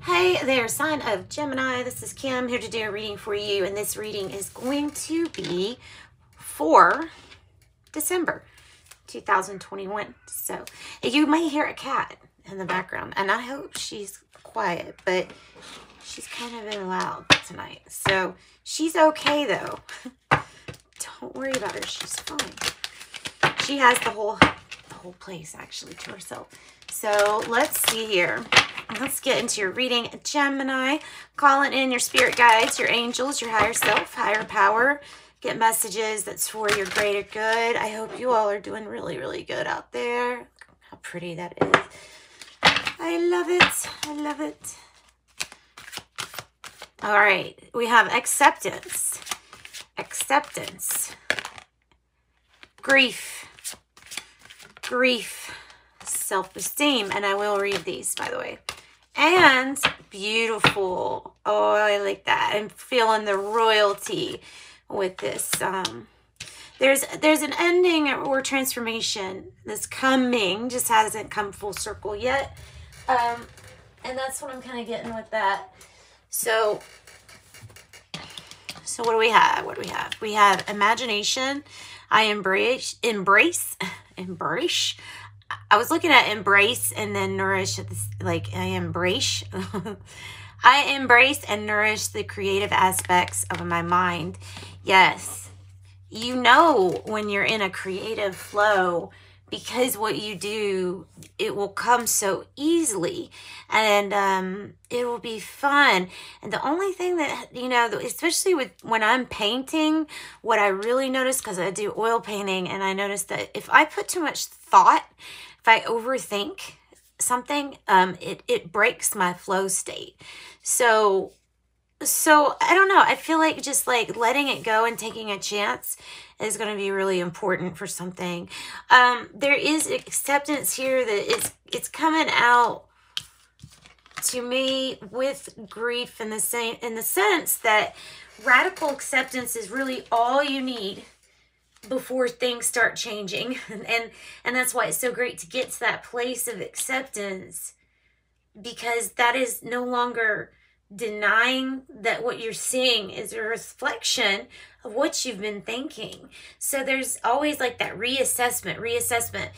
Hey there, sign of Gemini. This is Kim here to do a reading for you, and this reading is going to be for December 2021. So you may hear a cat in the background, and I hope she's quiet, but she's kind of been loud tonight. So she's okay though. Don't worry about her. She's fine. She has the whole place actually to herself. So let's see here. Let's get into your reading. Gemini, calling in your spirit guides, your angels, your higher self, higher power. Get messages that's for your greater good. I hope you all are doing really, really good out there. Look how pretty that is. I love it. I love it. All right. We have acceptance. Acceptance. Grief. Grief. Self-esteem. And I will read these, by the way. And beautiful. Oh, I like that. I'm feeling the royalty with this. There's an ending or transformation that's coming, just hasn't come full circle yet. And that's what I'm kind of getting with that. So what do we have? What do we have? We have imagination. I embrace. I was looking at embrace and then nourish, like I embrace. I embrace and nourish the creative aspects of my mind. Yes, you know when you're in a creative flow, because what you do, it will come so easily, and it will be fun. And the only thing that, you know, especially with when I'm painting, what I really notice, because I do oil painting, and I notice that if I put too much thought, if I overthink something, it breaks my flow state. So I don't know. I feel like just like letting it go and taking a chance is going to be really important for something. There is acceptance here that it's coming out to me with grief in the sense that radical acceptance is really all you need before things start changing. And that's why it's so great to get to that place of acceptance, because that is no longer denying that what you're seeing is a reflection of what you've been thinking. So there's always like that reassessment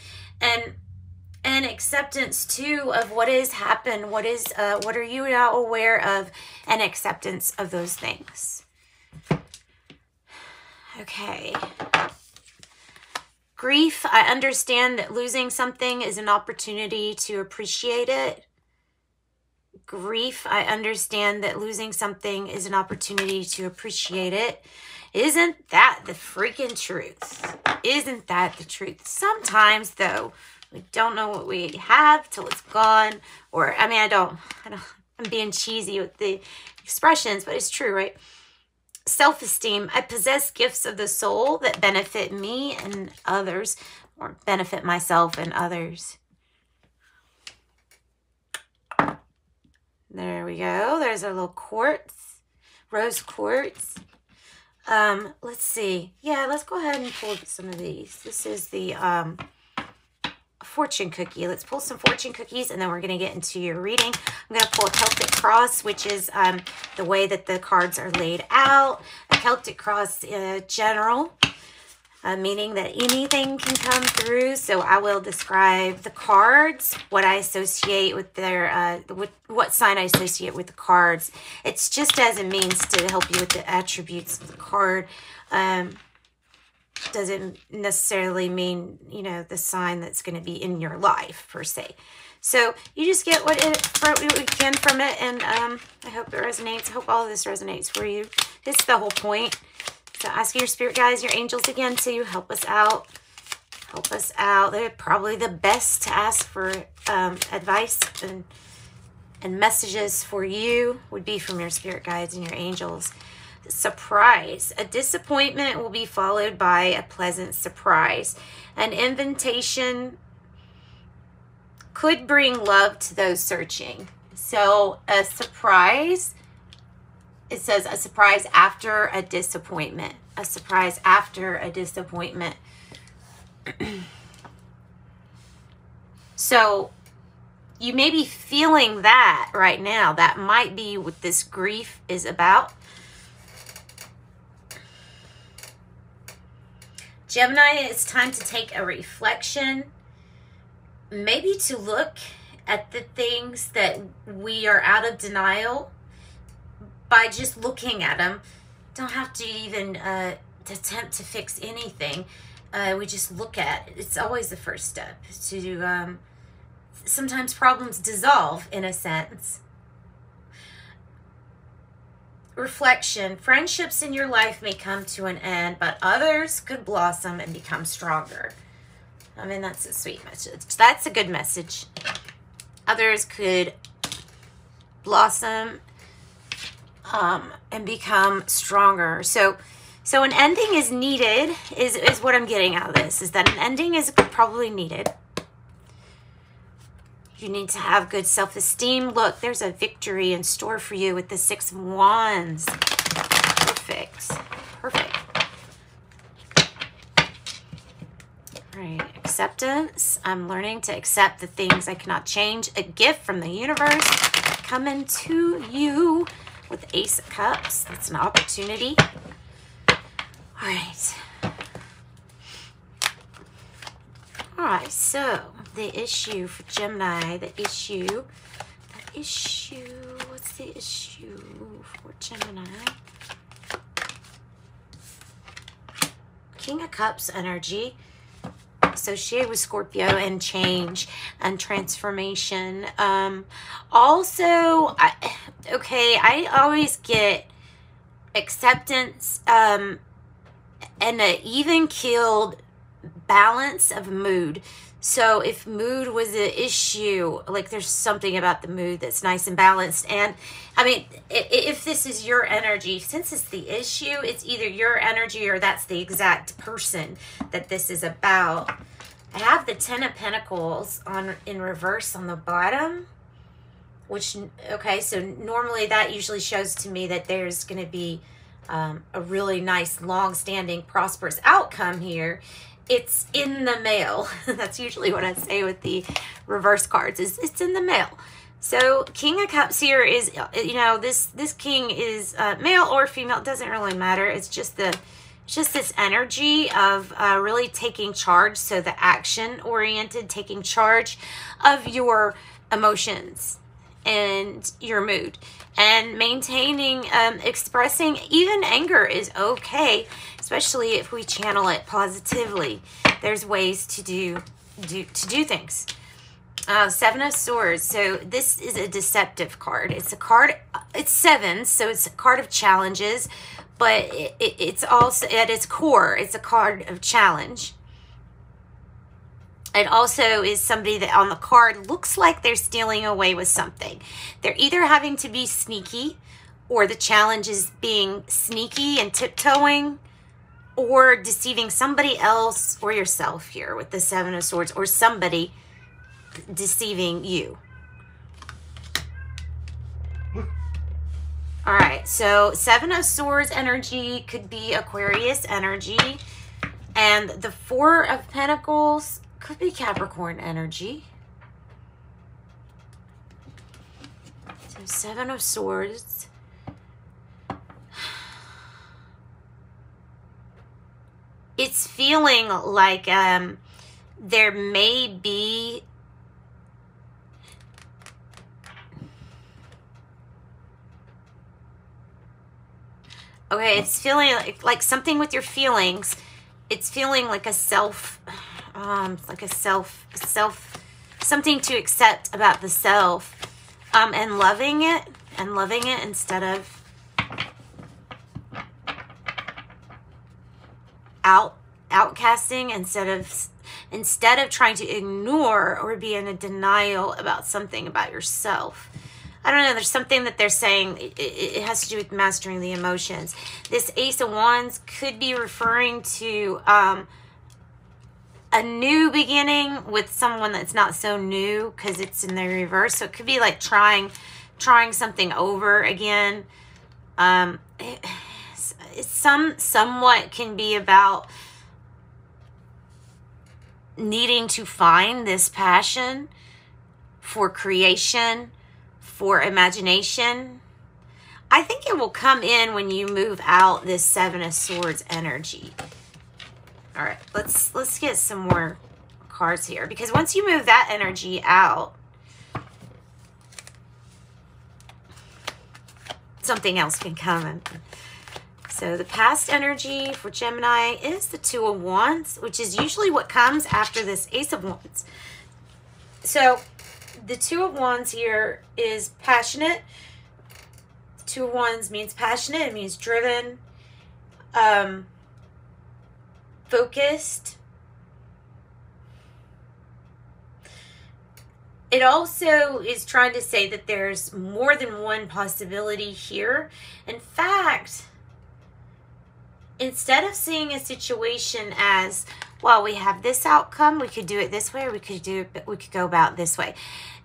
and acceptance too of what has happened, what are you now aware of, and acceptance of those things. Okay. Grief, I understand that losing something is an opportunity to appreciate it. Grief, I understand that losing something is an opportunity to appreciate it. Isn't that the freaking truth? Isn't that the truth? Sometimes, though, we don't know what we have till it's gone. Or, I mean, I'm being cheesy with the expressions, but it's true, right? Self-esteem, I possess gifts of the soul that benefit me and others, or benefit myself and others. There we go. There's a little quartz, rose quartz. Let's see. Yeah, let's go ahead and pull some of these. This is the fortune cookie. Let's pull some fortune cookies, and then we're going to get into your reading. I'm going to pull a Celtic cross, which is the way that the cards are laid out. A Celtic cross general, meaning that anything can come through. So I will describe the cards, what I associate with their, what sign I associate with the cards. It's just as a means to help you with the attributes of the card. Doesn't necessarily mean, you know, the sign that's going to be in your life per se. So you just get what you can from it, and I hope it resonates. I hope all of this resonates for you. It's the whole point. So ask your spirit guides, your angels again to help us out. Help us out. They're probably the best to ask for advice and messages for you would be from your spirit guides and your angels. Surprise. A disappointment will be followed by a pleasant surprise. An invitation could bring love to those searching. So a surprise, it says a surprise after a disappointment. A surprise after a disappointment. So you may be feeling that right now. That might be what this grief is about. Gemini, it's time to take a reflection, maybe to look at the things that we are out of denial by just looking at them. Don't have to even attempt to fix anything. We just look at it. It's always the first step to sometimes problems dissolve in a sense. Reflection. Friendships in your life may come to an end, but others could blossom and become stronger. I mean, that's a sweet message. That's a good message. Others could blossom and become stronger. So an ending is needed, is what I'm getting out of this, is that an ending is probably needed. You need to have good self-esteem. Look, there's a victory in store for you with the 6 of Wands. Perfect. Perfect. All right, acceptance. I'm learning to accept the things I cannot change. A gift from the universe coming to you with Ace of Cups. That's an opportunity. All right. All right, so the issue for Gemini, what's the issue for Gemini? King of Cups energy associated with Scorpio and change and transformation. Also, I always get acceptance and an even-keeled balance of mood. So if mood was an issue, like there's something about the mood that's nice and balanced. And I mean, if this is your energy, since it's the issue, it's either your energy or that's the exact person that this is about. I have the 10 of Pentacles in reverse on the bottom, which, okay, so normally that usually shows to me that there's going to be a really nice, long-standing, prosperous outcome here. It's in the mail. That's usually what I say with the reverse cards, is it's in the mail. So King of Cups here is, you know, this king is male or female. It doesn't really matter. It's just this energy of really taking charge. So the action-oriented, taking charge of your emotions and your mood, and maintaining, expressing even anger is okay, especially if we channel it positively. There's ways to do things. 7 of Swords. So this is a deceptive card. It's a card, it's 7, so it's a card of challenges, but it's also, at its core, it's a card of challenge. It also is somebody that on the card looks like they're stealing away with something. They're either having to be sneaky, or the challenge is being sneaky and tiptoeing, or deceiving somebody else or yourself here with the 7 of Swords, or somebody deceiving you. All right, so 7 of Swords energy could be Aquarius energy, and the 4 of Pentacles could be Capricorn energy. So 7 of Swords. It's feeling like there may be it's feeling like something with your feelings. It's feeling like a something to accept about the self, and loving it instead of outcasting, instead of trying to ignore or be in a denial about something about yourself. I don't know, there's something that they're saying, it has to do with mastering the emotions. This Ace of Wands could be referring to a new beginning with someone that's not so new, because it's in the reverse. So it could be like trying something over again. Somewhat can be about needing to find this passion for creation, for imagination. I think it will come in when you move out this Seven of Swords energy. All right, let's get some more cards here, because once you move that energy out, something else can come in. So the past energy for Gemini is the Two of Wands, which is usually what comes after this Ace of Wands. So the Two of Wands here is passionate. The Two of Wands means passionate. It means driven, focused. It also is trying to say that there's more than one possibility here. In fact, instead of seeing a situation as, well, we have this outcome, we could do it this way, or we could go about this way.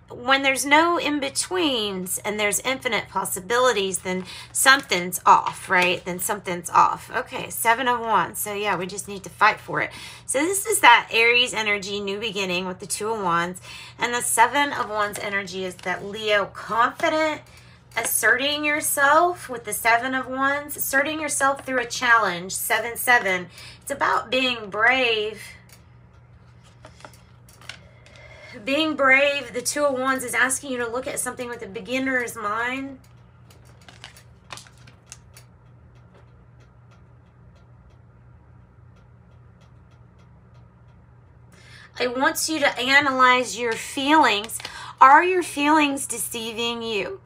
When there's no in-betweens and there's infinite possibilities, then something's off, right? Then something's off. Okay, Seven of Wands. So yeah, we just need to fight for it. So this is that Aries energy, new beginning with the Two of Wands. And the Seven of Wands energy is that Leo, confident, asserting yourself with the Seven of Wands, asserting yourself through a challenge, 7-7. It's about being brave. Being brave, the Two of Wands is asking you to look at something with a beginner's mind. It wants you to analyze your feelings. Are your feelings deceiving you?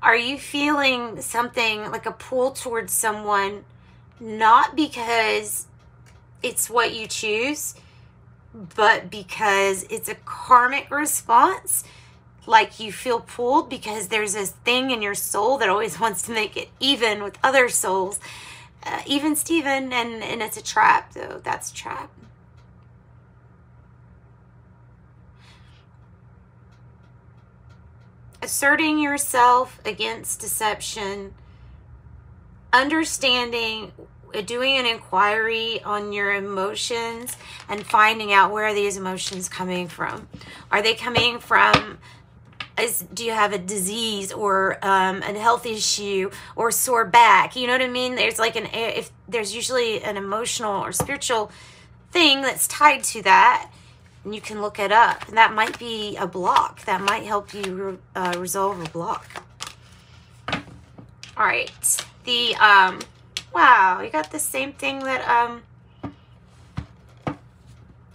Are you feeling something like a pull towards someone, not because it's what you choose, but because it's a karmic response? Like you feel pulled because there's this thing in your soul that always wants to make it even with other souls. Even Steven, and it's a trap, though. That's a trap. Asserting yourself against deception, understanding, doing an inquiry on your emotions and finding out where are these emotions coming from. Are they coming from, do you have a disease or a health issue or sore back? You know what I mean? There's like if there's usually an emotional or spiritual thing that's tied to that, and you can look it up. And that might be a block. That might help you resolve a block. All right. The, wow, you got the same thing that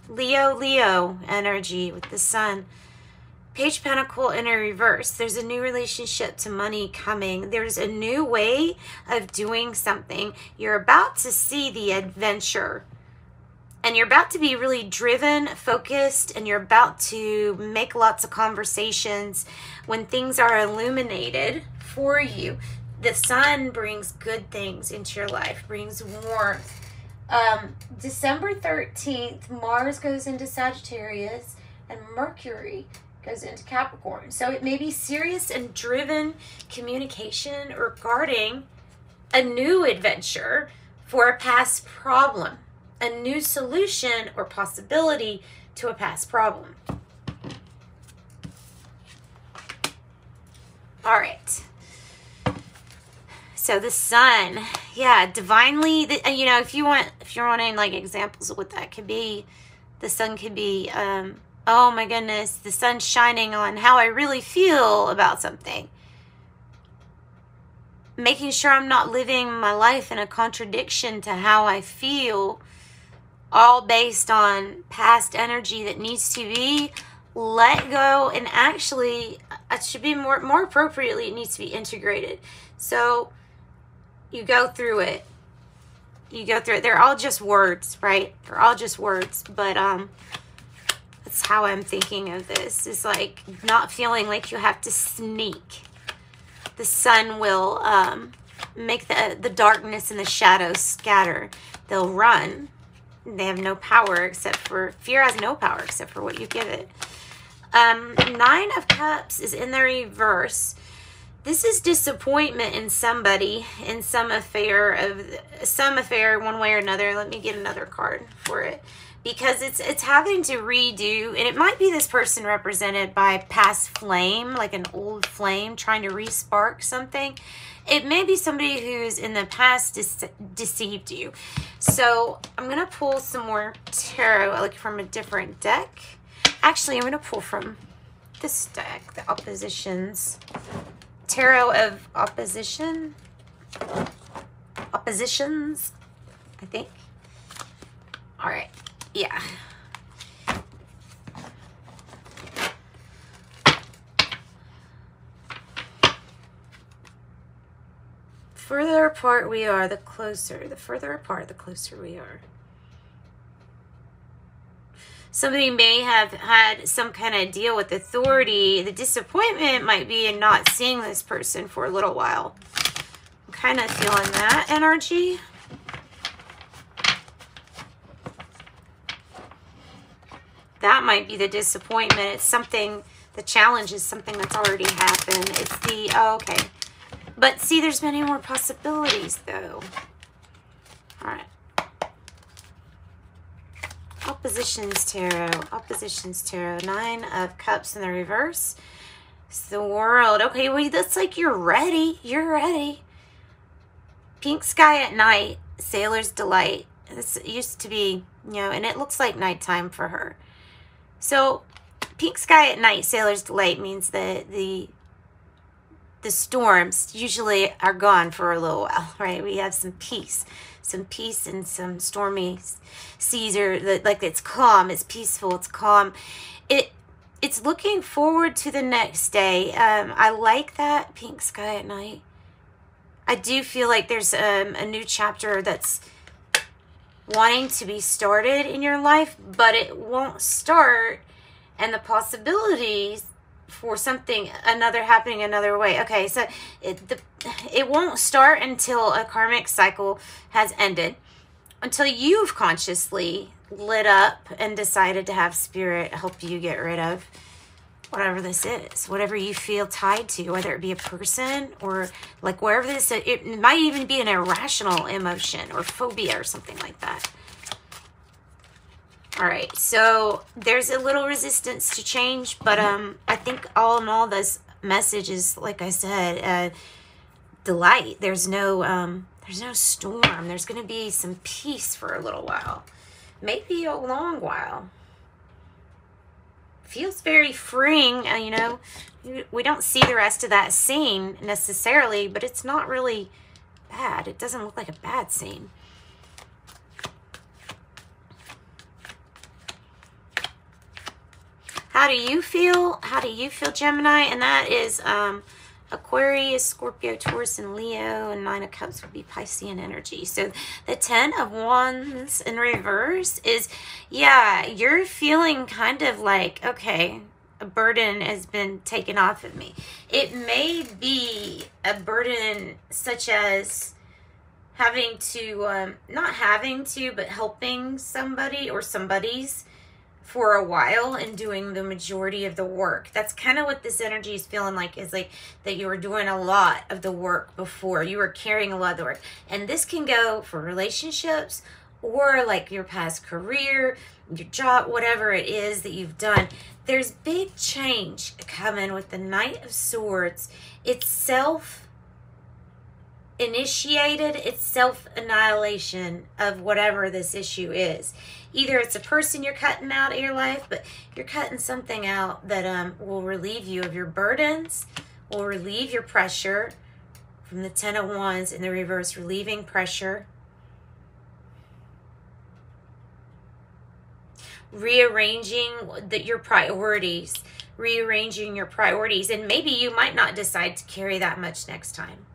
Leo energy with the Sun. Page Pentacle in a reverse. There's a new relationship to money coming. There's a new way of doing something. You're about to see the adventure. And you're about to be really driven, focused, and you're about to make lots of conversations when things are illuminated for you. The Sun brings good things into your life, brings warmth. December 13th, Mars goes into Sagittarius and Mercury goes into Capricorn. So it may be serious and driven communication regarding a new adventure for a past problem, a new solution or possibility to a past problem. All right. So the Sun, yeah, divinely, you know, if you're wanting like examples of what that could be, the Sun could be, oh my goodness, the Sun's shining on how I really feel about something. Making sure I'm not living my life in a contradiction to how I feel, all based on past energy that needs to be let go, and actually it should be more appropriately, it needs to be integrated. So you go through it. They're all just words, right? They're all just words, but that's how I'm thinking of this. Is like not feeling like you have to sneak. The Sun will make the darkness and the shadows scatter. They'll run. They have no power except for, fear has no power except for what you give it. Nine of Cups is in the reverse. This is disappointment in somebody, in some affair one way or another. Let me get another card for it. because it's having to redo, and it might be this person represented by past flame, like an old flame trying to re-spark something. It may be somebody who's in the past deceived you. So I'm going to pull some more tarot, like from a different deck. Actually, I'm going to pull from this deck, the Oppositions. Tarot of Opposition. Oppositions, I think. All right. Yeah. Further apart we are, the closer. The further apart, the closer we are. Somebody may have had some kind of deal with authority. The disappointment might be in not seeing this person for a little while. I'm kind of feeling that energy. That might be the disappointment. It's something, the challenge is something that's already happened. It's the, oh, okay. But see, there's many more possibilities, though. All right. Oppositions Tarot. Oppositions Tarot. 9 of Cups in the reverse. It's the World. Okay, well, that's like you're ready. You're ready. Pink Sky at Night. Sailor's Delight. This used to be, you know, and it looks like nighttime for her. So, Pink Sky at Night, Sailor's Delight means that the storms usually are gone for a little while, right? We have some peace and some stormy seas, or like it's calm, it's peaceful, it's calm. It's looking forward to the next day. I like that, Pink Sky at Night. I do feel like there's a new chapter that's wanting to be started in your life, but it won't start, and the possibilities for something happening another way. Okay, so it won't start until a karmic cycle has ended, until you've consciously lit up and decided to have spirit help you get rid of whatever this is, whatever you feel tied to, whether it be a person or like wherever this is. It might even be an irrational emotion or phobia or something like that. All right, so there's a little resistance to change, but I think all in all, this message is, like I said, delight. There's no storm. There's going to be some peace for a little while, maybe a long while. Feels very freeing, you know. We don't see the rest of that scene necessarily, but it's not really bad. It doesn't look like a bad scene. How do you feel? How do you feel, Gemini? And that is Aquarius, Scorpio, Taurus, and Leo, and 9 of Cups would be Piscean energy. So the 10 of Wands in reverse is, yeah, you're feeling kind of like, okay, a burden has been taken off of me. It may be a burden such as having to, not having to, but helping somebody or somebody's for a while and doing the majority of the work. That's kind of what this energy is feeling like, is like that you were doing a lot of the work before. You were carrying a lot of the work. And this can go for relationships or like your past career, your job, whatever it is that you've done. There's big change coming with the Knight of Swords. It's self-initiated. It's self-annihilation of whatever this issue is. Either it's a person you're cutting out of your life, but you're cutting something out that will relieve you of your burdens, will relieve your pressure from the 10 of Wands in the reverse, relieving pressure. Rearranging your priorities, rearranging your priorities, and maybe you might not decide to carry that much next time.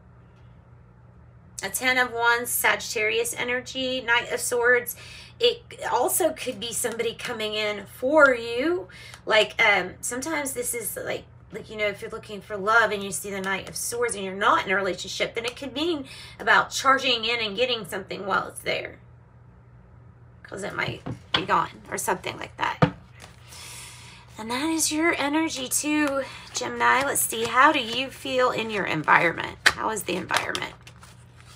A 10 of Wands, Sagittarius energy, Knight of Swords. It also could be somebody coming in for you. Like, sometimes this is like, you know, if you're looking for love and you see the Knight of Swords and you're not in a relationship, then it could mean about charging in and getting something while it's there, because it might be gone or something like that. And that is your energy too, Gemini. Let's see, how do you feel in your environment? How is the environment?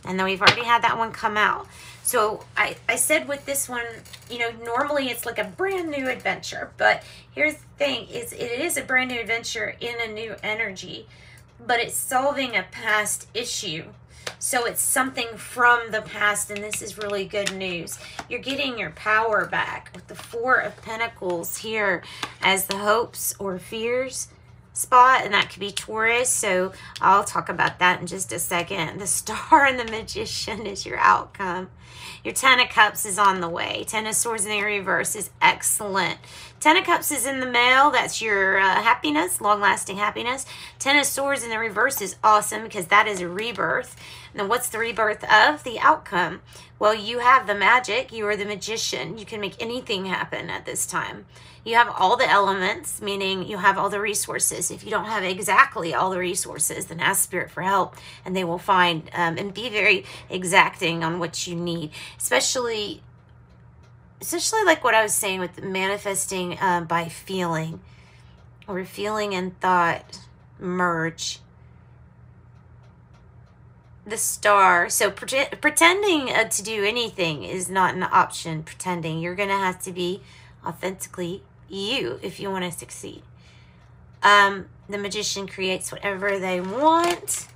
And then we've already had that one come out. So I said with this one, you know, normally it's like a brand new adventure, but here's the thing, is it is a brand new adventure in a new energy, but it's solving a past issue. So it's something from the past, and this is really good news. You're getting your power back with the Four of Pentacles here as the hopes or fears spot, and that could be Taurus, so I'll talk about that in just a second. The Star and the Magician is your outcome. Your Ten of Cups is on the way. Ten of Swords in the reverse is excellent. Ten of Cups is in the mail. That's your happiness, long-lasting happiness. Ten of Swords in the reverse is awesome because that is a rebirth. Now, what's the rebirth of? The outcome. Well, you have the magic. You are the magician. You can make anything happen at this time. You have all the elements, meaning you have all the resources. If you don't have exactly all the resources, then ask Spirit for help, and they will find and be very exacting on what you need, especially like what I was saying with manifesting by feeling, or feeling and thought merge. The Star. So pretending to do anything is not an option. Pretending. You're going to have to be authentically you if you want to succeed. The Magician creates whatever they want,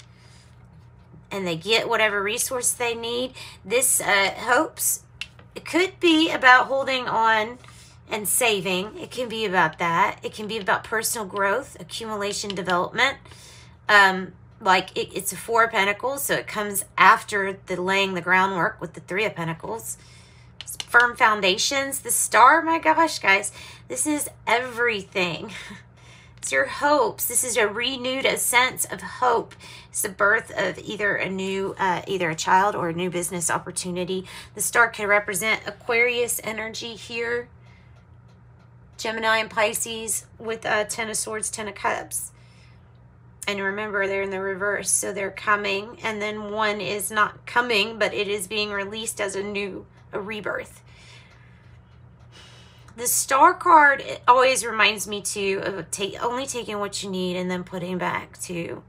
and they get whatever resource they need. This hopes, it could be about holding on and saving. It can be about that. It can be about personal growth, accumulation, development. Like it's a Four of Pentacles, so it comes after the laying the groundwork with the Three of Pentacles. Firm foundations. The Star, my gosh, guys, this is everything. It's your hopes. This is a renewed sense of hope. It's the birth of either a new, either a child or a new business opportunity. The Star can represent Aquarius energy here. Gemini and Pisces with Ten of Swords, Ten of Cups. And remember, they're in the reverse, so they're coming. And then one is not coming, but it is being released as a rebirth. The Star card, it always reminds me too of only taking what you need and then putting back to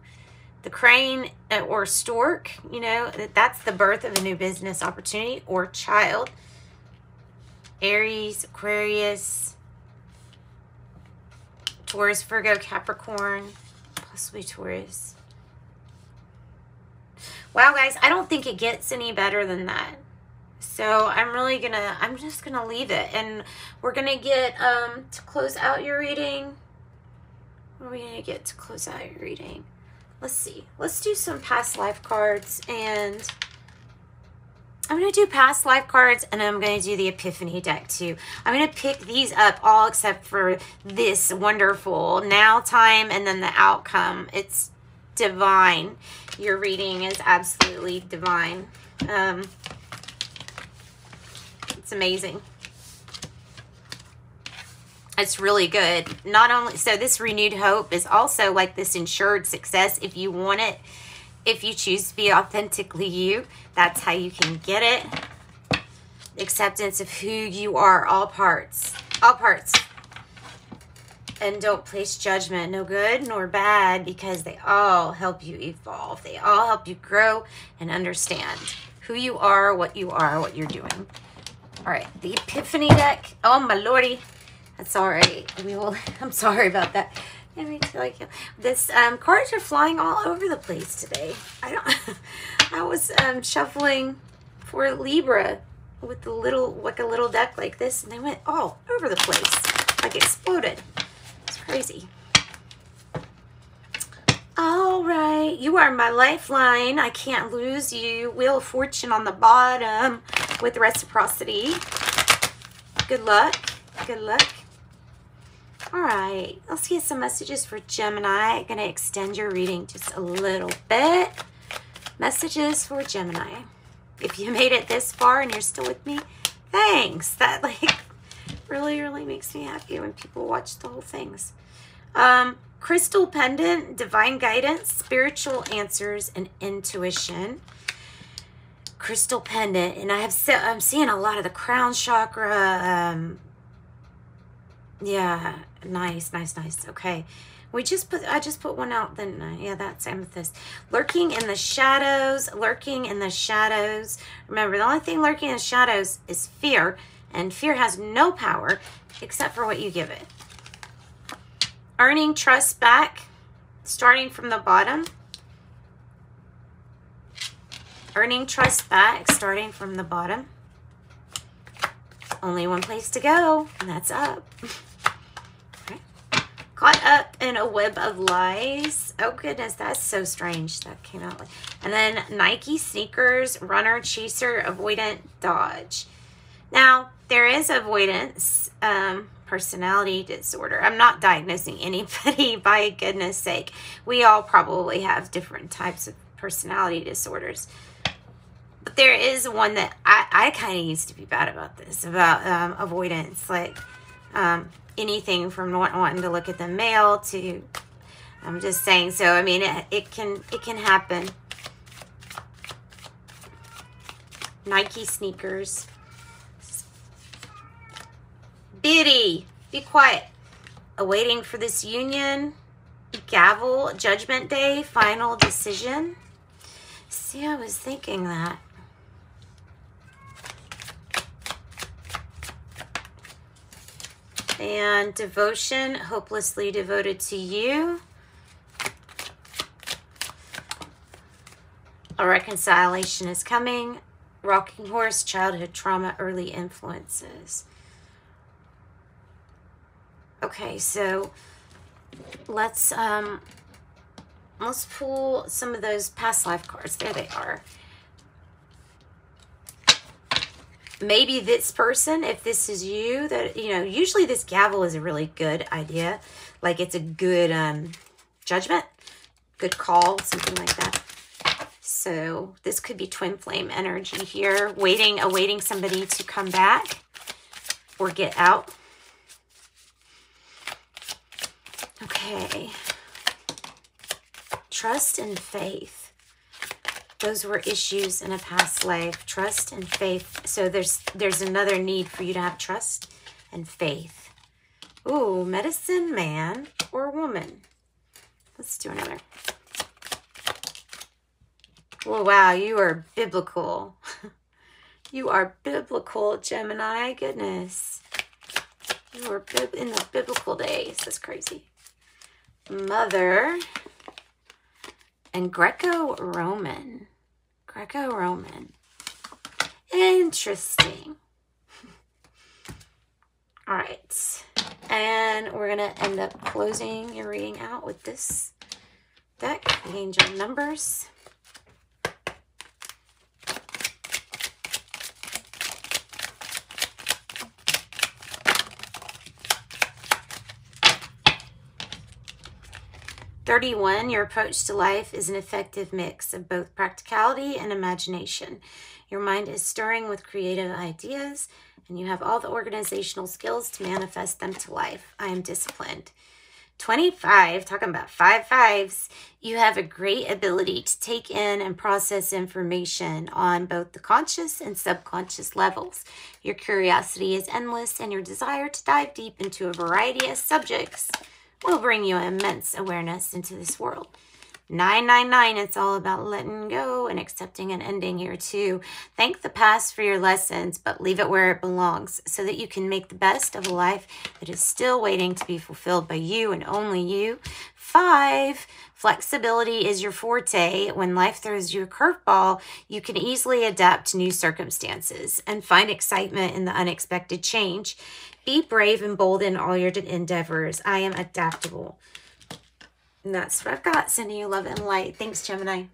the crane or stork. You know, that's the birth of a new business opportunity or child. Aries, Aquarius, Taurus, Virgo, Capricorn, possibly Taurus. Wow, guys, I don't think it gets any better than that. So I'm just gonna leave it, and we're gonna get to close out your reading. What are we gonna get to close out your reading? Let's see. Let's do some past life cards, and I'm gonna do past life cards, and I'm gonna do the Epiphany deck too. I'm gonna pick these up all except for this wonderful now time, and then the outcome. It's divine. Your reading is absolutely divine. It's amazing. It's really good. Not only, so this renewed hope is also like this ensured success if you want it. If you choose to be authentically you, that's how you can get it. Acceptance of who you are, all parts. All parts. And don't place judgment, no good nor bad, because they all help you evolve. They all help you grow and understand who you are, what you're doing. All right, the Epiphany deck. Oh, my lordy. That's all right. I'm sorry about that. Let me tell you. This cards are flying all over the place today. I was shuffling for Libra with a little deck like this, and they went all over the place, like exploded. It's crazy. All right, you are my lifeline. I can't lose you. Wheel of Fortune on the bottom with reciprocity. Good luck. Good luck. All right, let's get some messages for Gemini. I'm going to extend your reading just a little bit. Messages for Gemini. If you made it this far and you're still with me, thanks. That really, really makes me happy when people watch the whole things. Crystal pendant, divine guidance, spiritual answers, and intuition. Crystal pendant, and I'm seeing a lot of the crown chakra. Yeah, nice. Okay. I just put one out, didn't I? Yeah, that's amethyst. Lurking in the shadows, lurking in the shadows. Remember, the only thing lurking in the shadows is fear, and fear has no power except for what you give it. Earning trust back, starting from the bottom. Earning trust back, starting from the bottom. Only one place to go, and that's up. Okay. Caught up in a web of lies. Oh goodness, that's so strange. That came out. And then Nike sneakers, runner, chaser, avoidant, dodge. Now, there is avoidance personality disorder. I'm not diagnosing anybody, by goodness sake. We all probably have different types of personality disorders. But there is one that I kind of used to be bad about this, about avoidance, like anything from not wanting to look at the mail to, I'm just saying. So, I mean, it can happen. Nike sneakers. Biddy, be quiet. Awaiting for this union. Gavel, judgment day, final decision. See, I was thinking that. And devotion, hopelessly devoted to you. A reconciliation is coming. Rocking horse, childhood trauma, early influences. Okay, so let's pull some of those past life cards. There they are. Maybe this person, if this is you, that, you know, usually this gavel is a really good idea. Like it's a good judgment, good call, something like that. So this could be twin flame energy here, awaiting somebody to come back or get out. Okay. Trust and faith. Those were issues in a past life. Trust and faith. So there's another need for you to have trust and faith. Ooh, medicine man or woman. Let's do another. Oh, wow, you are biblical. You are biblical, Gemini. Goodness. You are in the biblical days. That's crazy. Mother and Greco-Roman. Greco-Roman. Interesting. All right. And we're going to end up closing your reading out with this deck, the angel numbers. (31) Your approach to life is an effective mix of both practicality and imagination. Your mind is stirring with creative ideas, and you have all the organizational skills to manifest them to life. I am disciplined. 25, talking about 5 5s. You have a great ability to take in and process information on both the conscious and subconscious levels. Your curiosity is endless, and your desire to dive deep into a variety of subjects will bring you immense awareness into this world. 999, it's all about letting go and accepting an ending here too. Thank the past for your lessons, but leave it where it belongs so that you can make the best of a life that is still waiting to be fulfilled by you and only you. 5, flexibility is your forte. When life throws you a curveball, you can easily adapt to new circumstances and find excitement in the unexpected change. Be brave and bold in all your endeavors. I am adaptable. And that's what I've got. Sending you love and light. Thanks, Gemini.